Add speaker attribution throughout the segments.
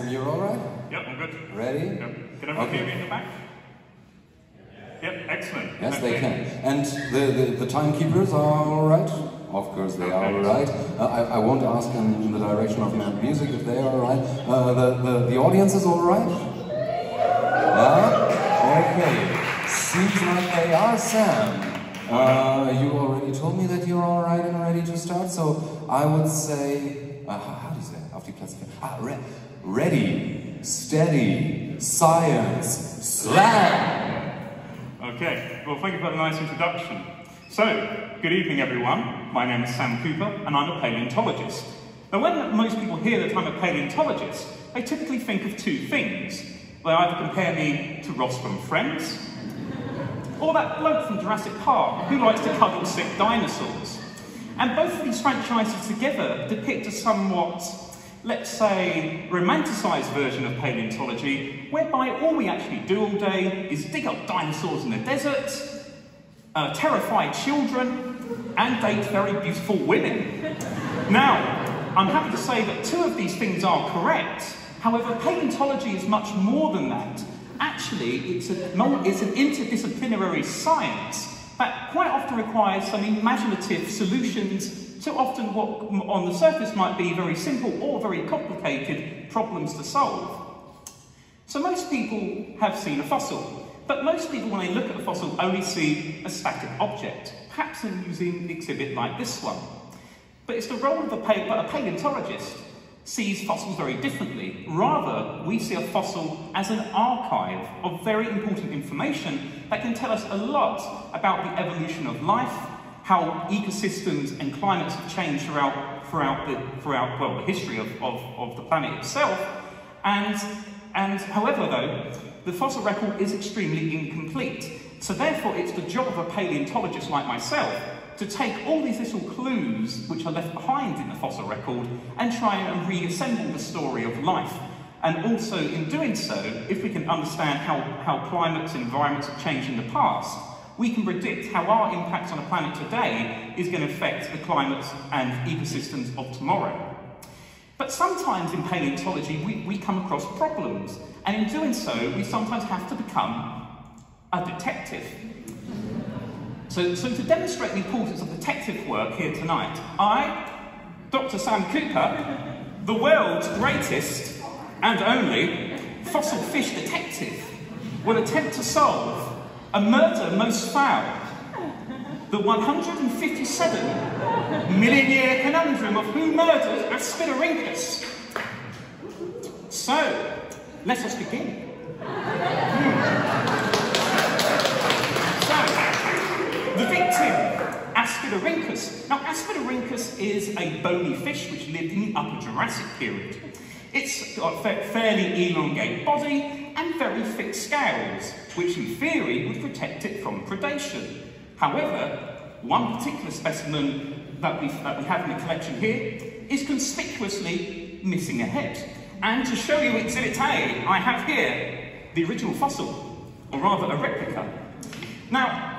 Speaker 1: Sam, you're all right?
Speaker 2: Yep, I'm good.
Speaker 1: Ready?
Speaker 2: Yep. Can everyone hear me in the back? Yep, excellent.
Speaker 1: Yes, they can. And the timekeepers are all right? Of course they are all right. I won't ask in the direction of music if they are all right. The audience is all right? Yeah? Okay. Seems like they are, Sam. You already told me that you're all right and ready to start, so I would say, how do you say it? Auf die Plätze. Ready, steady, science, slam!
Speaker 2: Okay, well thank you for that nice introduction. So, good evening everyone. My name is Sam Cooper and I'm a paleontologist. Now when most people hear that I'm a paleontologist, they typically think of two things. They either compare me to Ross from Friends, or that bloke from Jurassic Park who likes to cuddle sick dinosaurs. And both of these franchises together depict a somewhat, let's say, romanticised version of paleontology, whereby all we actually do all day is dig up dinosaurs in the desert, terrify children, and date very beautiful women. Now, I'm happy to say that two of these things are correct. However, paleontology is much more than that. Actually, it's an interdisciplinary science that quite often requires some imaginative solutions to often what on the surface might be very simple or very complicated problems to solve. So most people have seen a fossil, but most people when they look at a fossil only see a static object, perhaps a museum exhibit like this one. But it's the role of a paleontologist sees fossils very differently. Rather, we see a fossil as an archive of very important information that can tell us a lot about the evolution of life, how ecosystems and climates have changed throughout the history of the planet itself. And however, though, the fossil record is extremely incomplete. So therefore, it's the job of a paleontologist like myself to take all these little clues which are left behind in the fossil record and try and reassemble the story of life. And also, in doing so, if we can understand how climates and environments have changed in the past, we can predict how our impact on the planet today is going to affect the climates and ecosystems of tomorrow. But sometimes in paleontology, we come across problems. And in doing so, we sometimes have to become a detective. So to demonstrate the importance of detective work here tonight, I, Dr. Sam Cooper, the world's greatest and only fossil fish detective, will attempt to solve a murder most foul, the 157 million year conundrum of who murdered Aspidorhynchus. So, let us begin. The victim, Aspidorhynchus. Now, Aspidorhynchus is a bony fish which lived in the Upper Jurassic period. It's got a fairly elongated body and very thick scales, which in theory would protect it from predation. However, one particular specimen that we have in the collection here is conspicuously missing a head. And to show you Exhibit A, I have here the original fossil, or rather a replica. Now,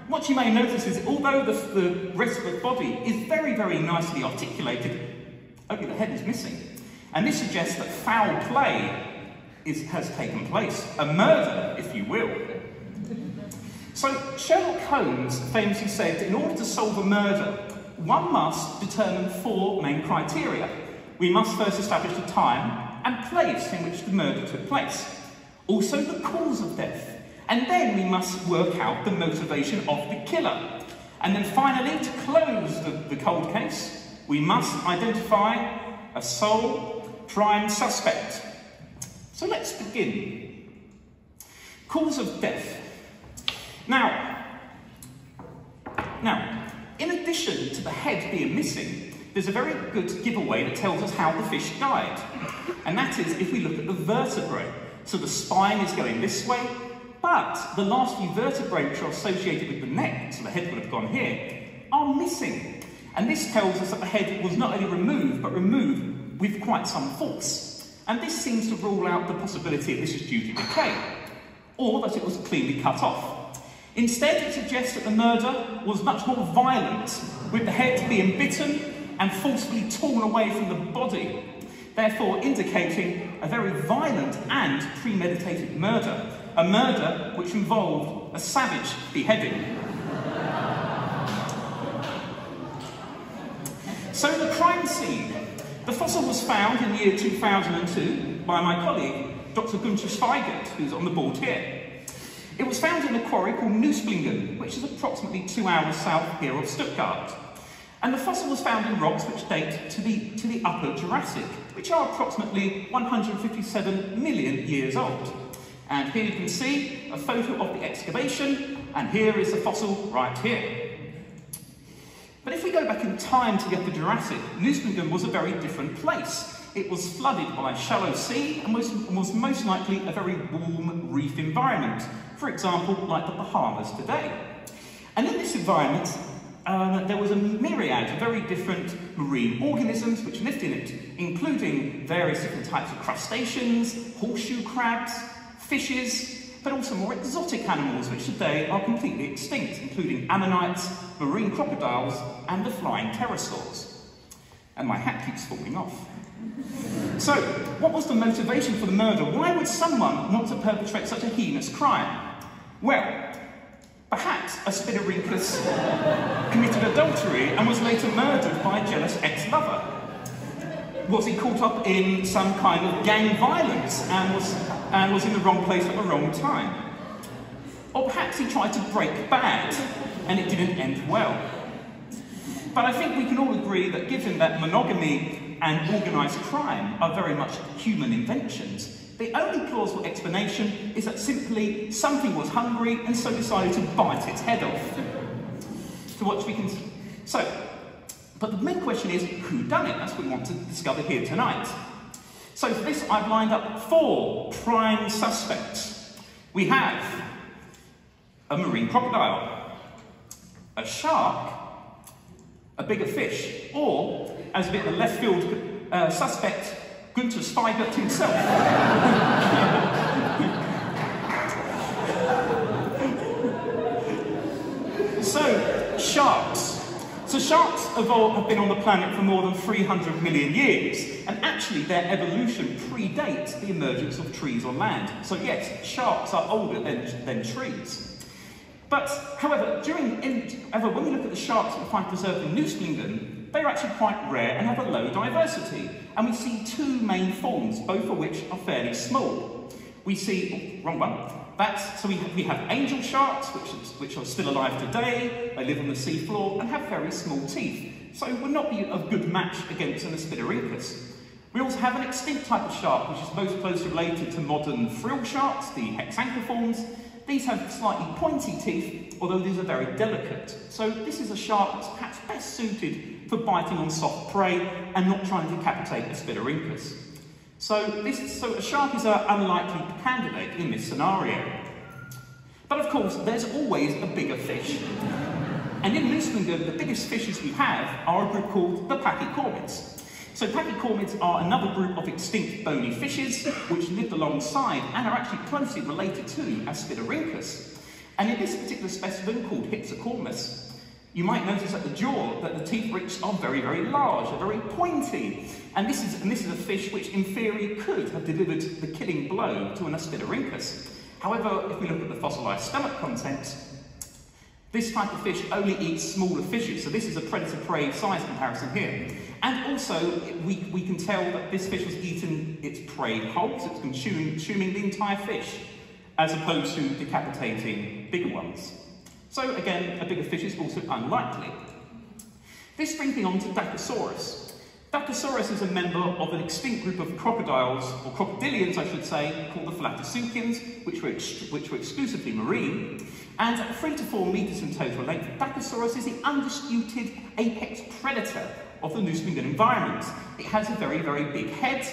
Speaker 2: what you may notice is although the rest of the body is very, very nicely articulated, only the head is missing. And this suggests that foul play has taken place, a murder, if you will. So Sherlock Holmes famously said that in order to solve a murder, one must determine 4 main criteria. We must first establish the time and place in which the murder took place. Also the cause of death. And then we must work out the motivation of the killer. And then finally, to close the cold case, we must identify a sole prime suspect. So let's begin. Cause of death. Now, in addition to the head being missing, there's a very good giveaway that tells us how the fish died. And that is if we look at the vertebrae. So the spine is going this way, but the last few vertebrae which are associated with the neck, so the head would have gone here, are missing. And this tells us that the head was not only removed, but removed with quite some force. And this seems to rule out the possibility that this is due to decay, or that it was cleanly cut off. Instead, it suggests that the murder was much more violent, with the head being bitten and forcibly torn away from the body. therefore indicating a very violent and premeditated murder, a murder which involved a savage beheading. So the crime scene. The fossil was found in the year 2002 by my colleague, Dr. Günther Schweigert, who's on the board here. It was found in a quarry called Nussblingen, which is approximately 2 hours south here of Stuttgart. And the fossil was found in rocks which date to the Upper Jurassic, which are approximately 157 million years old. And here you can see a photo of the excavation, and here is the fossil right here. But if we go back in time to the Upper Jurassic, Nussblingen was a very different place. It was flooded by a shallow sea and was most likely a very warm reef environment, for example, like the Bahamas today. And in this environment, there was a myriad of very different marine organisms which lived in it, including various different types of crustaceans, horseshoe crabs, fishes, but also more exotic animals which today are completely extinct, including ammonites, marine crocodiles, and the flying pterosaurs. And my hat keeps falling off. So, what was the motivation for the murder? Why would someone want to perpetrate such a heinous crime? Well, perhaps Aspidorhynchus committed adultery and was later murdered by a jealous ex-lover. Was he caught up in some kind of gang violence and was in the wrong place at the wrong time? Or perhaps he tried to break bad and it didn't end well. But I think we can all agree that given that monogamy and organised crime are very much human inventions, the only plausible explanation is that simply something was hungry and so decided to bite its head off. But the main question is, who done it? That's what we want to discover here tonight. So for this, I've lined up 4 prime suspects. We have a marine crocodile, a shark, a bigger fish, or, as a bit of a left field suspect, Günther Schweigert himself. So, sharks. So sharks have been on the planet for more than 300 million years, and actually their evolution predates the emergence of trees on land. So yes, sharks are older than trees. But, however, when we look at the sharks that we find preserved in Nussblingen, they are actually quite rare and have a low diversity. And we see 2 main forms, both of which are fairly small. We see, wrong one. So we have angel sharks, which are still alive today. They live on the seafloor and have very small teeth, so would not be a good match against an Aspidorhynchus. We also have an extinct type of shark, which is most closely related to modern frill sharks, the hexanchoforms. These have slightly pointy teeth, although these are very delicate. So this is a shark that's perhaps best suited for biting on soft prey and not trying to decapitate Aspidorhynchus. So a shark is an unlikely candidate in this scenario. But of course, there's always a bigger fish. And in Nussblingen, the biggest fishes we have are a group called the pachycormids. So pachycormids are another group of extinct bony fishes which lived alongside and are actually closely related to Aspidorhynchus. And in this particular specimen called Hypsicormus, you might notice at the jaw that the teeth ribs are very, very large, they're very pointy. And this is a fish which, in theory, could have delivered the killing blow to an Aspidorhynchus. However, if we look at the fossilised stomach contents, this type of fish only eats smaller fishes, so this is a predator-prey size comparison here. And also, we can tell that this fish was eating its prey whole, so it's consuming the entire fish, as opposed to decapitating bigger ones. So again, a bigger fish is also unlikely. This brings me on to Dacosaurus. Dacosaurus is a member of an extinct group of crocodiles, or crocodilians I should say, called the Flatasuchians, which were exclusively marine. And at 3 to 4 metres in total length, Dacosaurus is the undisputed apex predator of the Nussblingen environment. It has a very, very big head.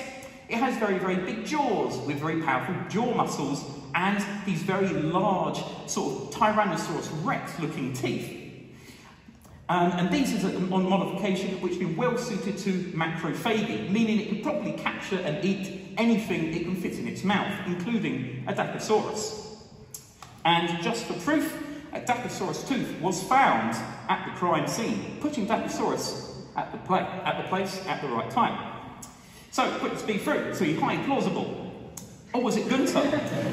Speaker 2: It has very, very big jaws with very powerful jaw muscles and these very large sort of Tyrannosaurus Rex looking teeth. And these is on modification which have been well suited to macrophagy, meaning it can probably capture and eat anything it can fit in its mouth, including a Dacosaurus. And just for proof, a Dacosaurus tooth was found at the crime scene, putting Dacosaurus at the place at the right time. So, quick speed through, so you're highly plausible. Or was it Gunther?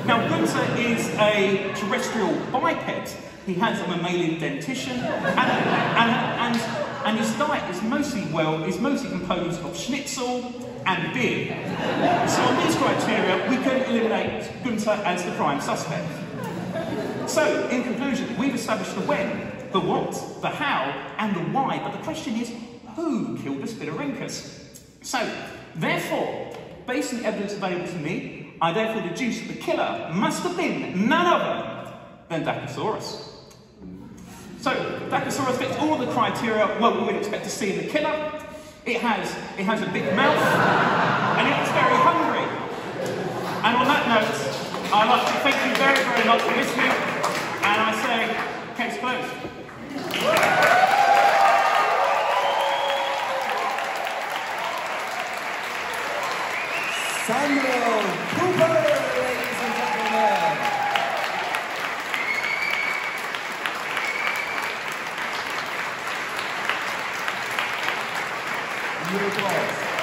Speaker 2: Now, Gunther is a terrestrial biped. He has a mammalian dentition, and his diet is mostly composed of schnitzel and beer. So on these criteria, we can eliminate Gunther as the prime suspect. So, in conclusion, we've established the when, the what, the how, and the why, but the question is, who killed Aspidorhynchus? So, therefore, based on the evidence available to me, I therefore deduce that the killer must have been none other than Dacosaurus. So, Dacosaurus fits all the criteria what we would expect to see in the killer. It has a big mouth, and it's very hungry. And on that note, I'd like to thank you very, very much for listening, and I say, case closed.
Speaker 1: Samuel Cooper, ladies and gentlemen. Beautiful.